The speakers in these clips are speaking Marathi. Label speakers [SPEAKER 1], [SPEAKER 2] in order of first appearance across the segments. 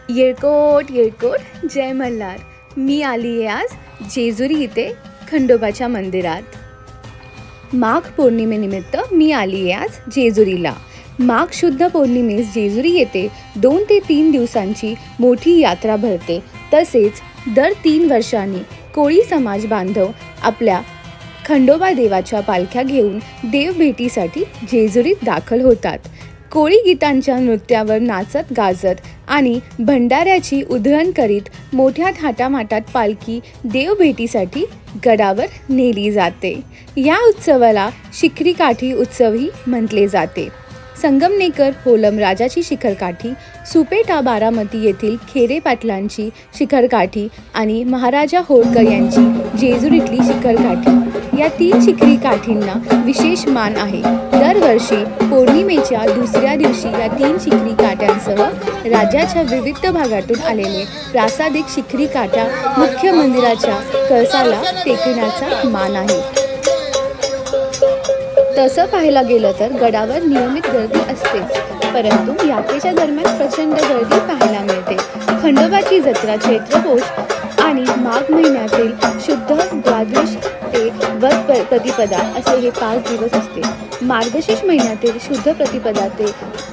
[SPEAKER 1] येळकोट येळकोट जय मल्हार. मी आली आहे आज जेजुरी इथे खंडोबाच्या मंदिरात. माघ पौर्णिमेनिमित्त मी आली आहे आज जेजुरीला. माघ शुद्ध पौर्णिमेस जेजुरी येथे 2 ते 3 दिवसांची मोठी यात्रा भरते. तसेच दर 3 वर्षांनी कोळी समाज बांधव आपल्या खंडोबा देवाच्या पालख्या घेऊन देवभेटीसाठी जेजुरीत दाखल होतात. कोळी गीतांच्या नृत्यावर नाचत गाजत आणि भंडाऱ्याची उधळण करीत मोठ्या थाटामाटात पालखी देवभेटीसाठी गडावर नेली जाते. या उत्सवाला शिखरी काठी उत्सवही म्हटले जाते. संगमनेकर होलम राजाची शिखरकाठी, सुपेटा बारामती येथील खेरे पाटलांची शिखरकाठी आणि महाराजा होळकर यांची जेजुरीतली शिखरकाठी या 3 शिखरी काठींना विशेष मान आहे. दरवर्षी पौर्णिमेच्या दुसऱ्या दिवशी या 3 शिखरी काठ्यांसह राज्याच्या विविध भागातून आलेले प्रासादिक शिखरी काठ्या मुख्य मंदिराच्या कळसाला टेकण्याचा मान आहे. तसं पाहायला गेलं तर गडावर नियमित गर्दी असतेच, परंतु यात्रेच्या दरम्यान प्रचंड गर्दी पाहायला मिळते. खंडोबाची जत्रा चैत्र पौष आणि माघ महिन्यातील शुद्ध द्वादश ते वद प्रतिपदा असे हे 5 दिवस असते. मार्गशीर्ष महिन्यातील शुद्ध प्रतिपदा ते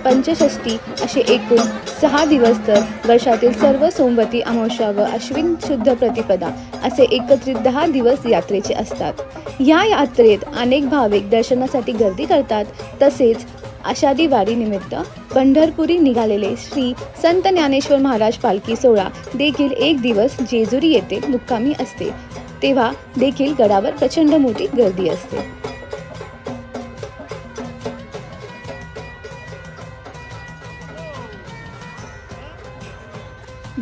[SPEAKER 1] पंचषष्ठी असे एकूण 6 दिवस, तर वर्षातील सर्व सोमवती अमावस्या व अश्विन शुद्ध प्रतिपदा असे एकत्रित 10 दिवस यात्रेचे असतात. या यात्रेत अनेक भाविक दर्शनासाठी गर्दी करतात. तसेच आषाढी वारी निमित्त पंढरपुरी निघालेले श्री संत ज्ञानेश्वर महाराज पालखी सोहळा देखील 1 दिवस जेजुरी येथे मुक्कामी असते. तेव्हा देखील गडावर प्रचंड मोठी गर्दी असते.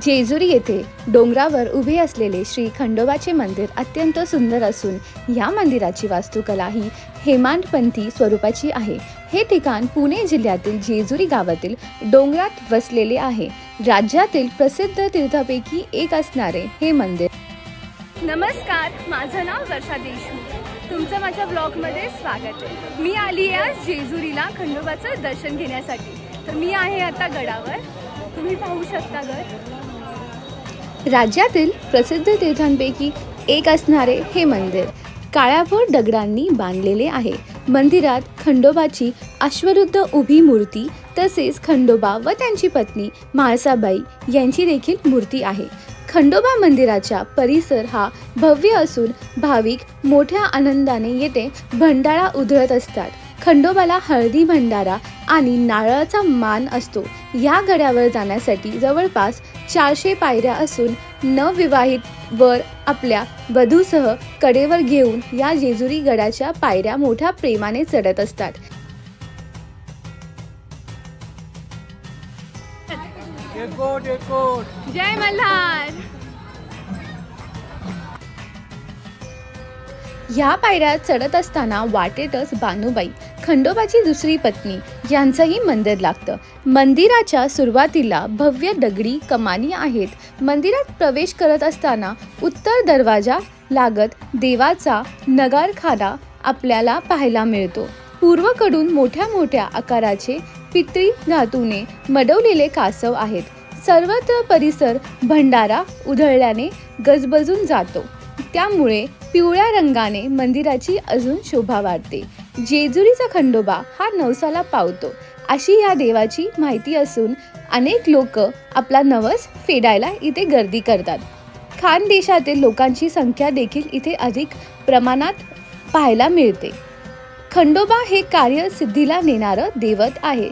[SPEAKER 1] जेजुरी येथे डोंगरावर उभे असलेले श्री खंडोबाचे मंदिर अत्यंत सुंदर असून या मंदिराची वास्तुकला ही हेमाडपंथी स्वरूपाची आहे. हे ठिकाण पुणे जिल्ह्यातील जेजुरी गावातील डोंगरात वसलेले आहे. राज्यातील प्रसिद्ध तीर्थापैकी एक असणारे हे मंदिर.
[SPEAKER 2] नमस्कार, माझं नाव वर्षा देशमुख. तुमचं माझ्या ब्लॉगमध्ये स्वागत आहे. मी आली आहे आज जेजुरीला खंडोबाचं दर्शन घेण्यासाठी. तर मी आहे आता गडावर. तुम्ही पाहू शकता
[SPEAKER 1] राज्यातील प्रसिद्ध तीर्थांपैकी एक असणारे हे मंदिर काळ्याभोर दगडांनी बांधलेले आहे. मंदिरात खंडोबाची अश्वरूद्ध उभी मूर्ती तसेच खंडोबा व त्यांची पत्नी म्हाळसाबाई यांची देखील मूर्ती आहे. खंडोबा मंदिराचा परिसर हा भव्य असून भाविक मोठ्या आनंदाने येथे भंडारा उधळत असतात. खंडोबाला हळदी भंडारा आणि नारळाचा मान असतो. या गडावर जाण्यासाठी जवळपास 400 पायऱ्या असून नवविवाहित वर आपल्या वधूसह कडेवर घेऊन या जेजुरी गडाच्या पायऱ्या मोठ्या प्रेमाने चढत असतात.
[SPEAKER 2] जय मल्हार.
[SPEAKER 1] ह्या पायऱ्या चढत असताना वाटेतच बानुबाई खंडोबाची दुसरी पत्नी यांचंही मंदिर लागतं. मंदिराच्या सुरुवातीला भव्य दगडी कमानी आहेत. मंदिरात प्रवेश करत असताना उत्तर दरवाजा लागत देवाचा नगारखाना आपल्याला पाहायला मिळतो. पूर्वेकडून मोठ्या मोठ्या आकाराचे पितळी धातूने मडवलेले कासव आहेत. सर्वत्र परिसर भंडारा उधळल्याने गजबजून जातो. त्यामुळे पिवळ्या रंगाने मंदिराची अजून शोभा वाढते. जेजुरीचा खंडोबा हा नवसाला पावतो अशी या देवाची माहिती असून अनेक लोक आपला नवस फेडायला इथे गर्दी करतात. खानदेशातील लोकांची संख्या देखील इथे अधिक प्रमाणात पाहायला मिळते. खंडोबा हे कार्य सिद्धीला नेणारं दैवत आहे.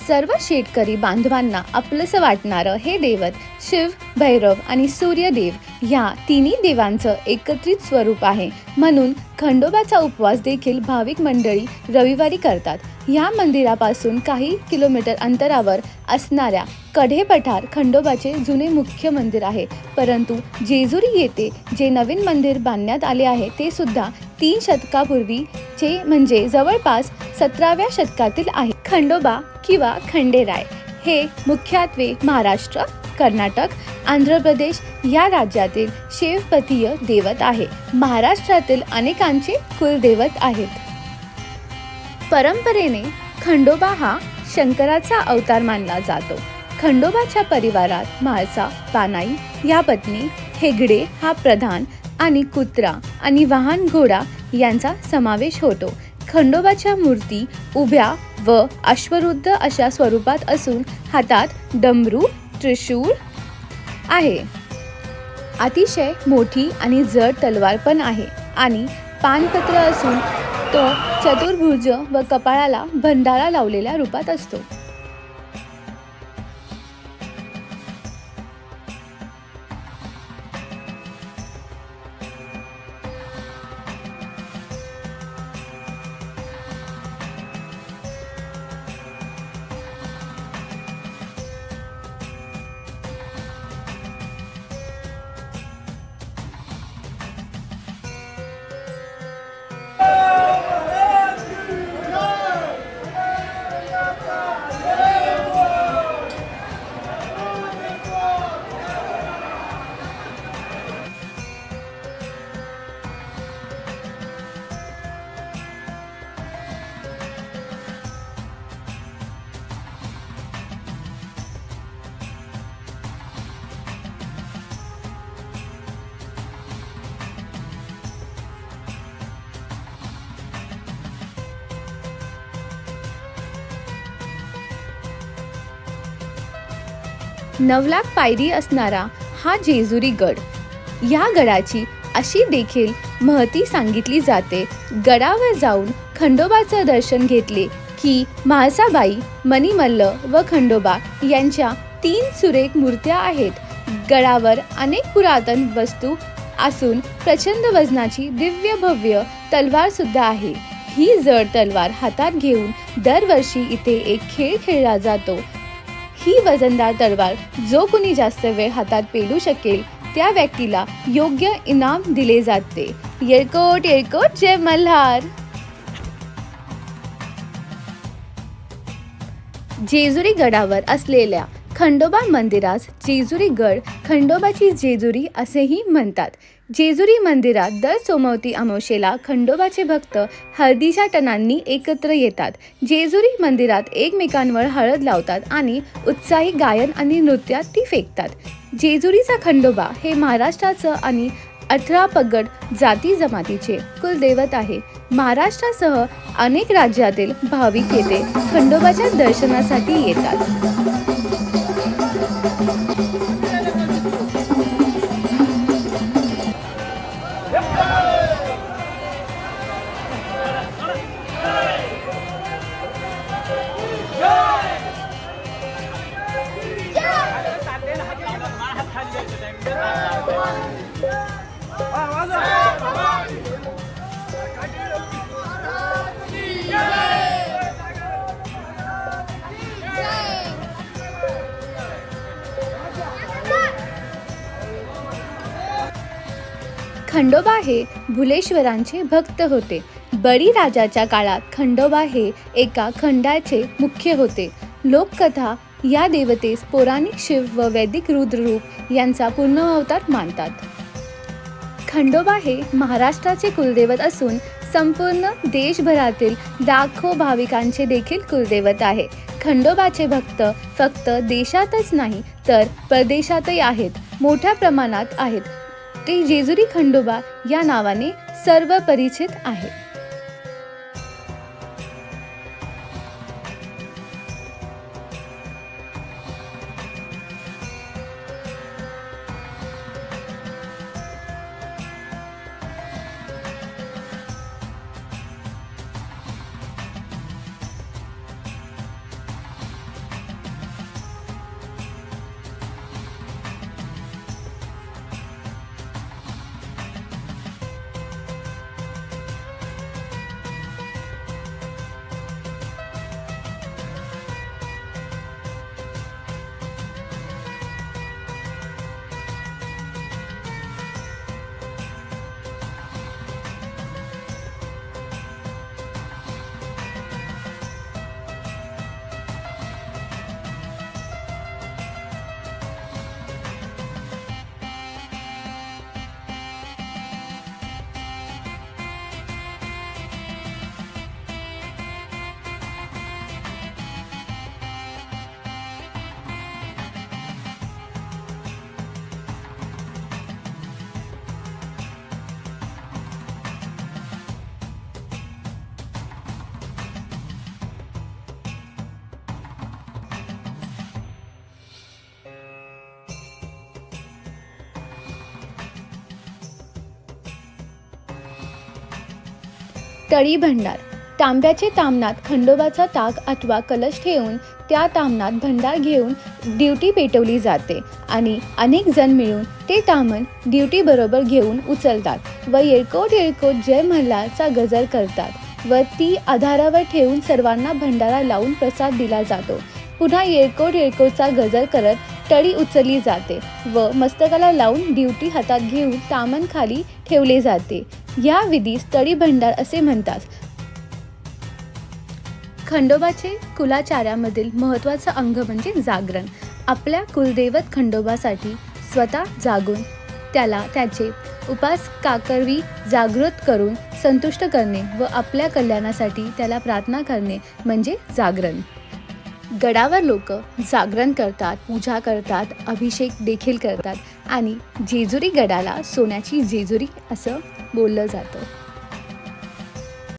[SPEAKER 1] सर्व शेतकरी बांधवांना आपलंसं वाटणारं हे दैवत शिव, भैरव आणि सूर्यदेव ह्या तिन्ही देवांचं एकत्रित स्वरूप आहे. म्हणून खंडोबाचा उपवास देखील भाविक मंडळी रविवारी करतात. ह्या मंदिरापासून काही किलोमीटर अंतरावर असणाऱ्या कढे पठार खंडोबाचे जुने मुख्य मंदिर आहे. परंतु जेजुरी येथे जे नवीन मंदिर बांधण्यात आले आहे ते सुद्धा 3 शतकापूर्वीचे म्हणजे जवळपास 17व्या शतकातील आहे. खंडोबा किंवा खंडेराय हे मुख्यत्वे महाराष्ट्र, कर्नाटक, आंध्र प्रदेश या राज्यातील शैवपंथीय दैवत आहे. महाराष्ट्रातील अनेकांचे कुलदैवत आहेत. परंपरेने खंडोबा हा शंकराचा अवतार मानला जातो. खंडोबाच्या परिवारात म्हाळसा, पानाई या पत्नी, हेगडे हा प्रधान आणि कुत्रा आणि वाहन घोडा यांचा समावेश होतो. खंडोबाच्या मूर्ती उभ्या व अश्वरूढ अशा स्वरूपात असून हातात डमरू, त्रिशूळ आहे. अतिशय मोठी आणि जड तलवार पण आहे आणि पानपत्र असून तो चतुर्भुज व कपाळाला भंडारा लावलेल्या रूपात असतो. नवलाख पायरी असणारा हा जेजुरी गड. या गडाची अशी देखील महती सांगितली जाते. गडावर जाऊन खंडोबाचं दर्शन घेतले की म्हाळसाबाई, मणिमल्ल व खंडोबा यांच्या 3 सुरेख मूर्त्या आहेत. गडावर अनेक पुरातन वस्तू असून प्रचंड वजनाची दिव्य भव्य तलवार सुद्धा आहे. ही जड तलवार हातात घेऊन दरवर्षी इथे एक खेळ खेळला जातो. ही वजनदार तलवार जो कोणी जास्त वेळ हातात पेलू शकेल त्या व्यक्तीला योग्य इनाम दिले जाते. येळकोट येळकोट जय मल्हार. जेजुरी गडावर असलेल्या खंडोबा मंदिरास जेजुरी गड, खंडोबाची जेजुरी असेही म्हणतात. जेजुरी मंदिरात दर सोमवती अमावस्येला खंडोबाचे भक्त हळदीच्या टनांनी एकत्र येतात. जेजुरी मंदिरात एकमेकांवर हळद लावतात आणि उत्साही गायन आणि नृत्यात ती फेकतात. जेजुरीचा खंडोबा हे महाराष्ट्राचं आणि 18 पगड जाती जमातीचे कुलदैवत आहे. महाराष्ट्रासह अनेक राज्यातील भाविक येथे खंडोबाच्या दर्शनासाठी येतात. खंडोबा हे भुलेश्वरांचे भक्त होते. बळीराजाच्या काळात खंडोबा हे एका खंडाचे मुख्य होते. लोककथा या देवतेस पौराणिक शिव व वैदिक रुद्ररूप यांचा पूर्ण अवतार मानतात. खंडोबा हे महाराष्ट्राचे कुलदैवत असून संपूर्ण देशभरातील लाखो भाविकांचे देखील कुलदैवत आहे. खंडोबाचे भक्त फक्त देशातच नाही तर परदेशातही आहेत, मोठ्या प्रमाणात आहेत. ते जेजुरी खंडोबा या नावाने सर्व परिचित आहे. तळी भंडार. तांब्याचे ताम्हणात खंडोबाचा ताक अथवा कलश ठेवून त्या ताम्हणात भंडार घेऊन ड्युटी पेटवली जाते आणि अनेक जण मिळून ते ताम्हण ड्युटी बरोबर घेऊन उचलतात व येळकोट येळकोट जय मल्हारचा गजर करतात व ती आधारावर ठेवून सर्वांना भंडारा लावून प्रसाद दिला जातो. पुन्हा येळकोट येळकोटचा गजर करत तळी उचलली जाते व मस्तकाला लावून ड्युटी हातात घेऊन ताम्हण खाली ठेवले जाते. या विधीस तळी भंडार असे म्हणतात. खंडोबाचे कुलाचारामधील महत्त्वाचं अंग म्हणजे जागरण. आपल्या कुलदैवत खंडोबासाठी स्वतः जागून त्याला त्याचे उपास काकरवी जागृत करून संतुष्ट करणे व आपल्या कल्याणासाठी त्याला प्रार्थना करणे म्हणजे जागरण. गडावर लोक जागरण करतात, पूजा करतात, अभिषेक देखील करतात आणि जेजुरी गडाला सोन्याची जेजुरी असं बोललं जातं.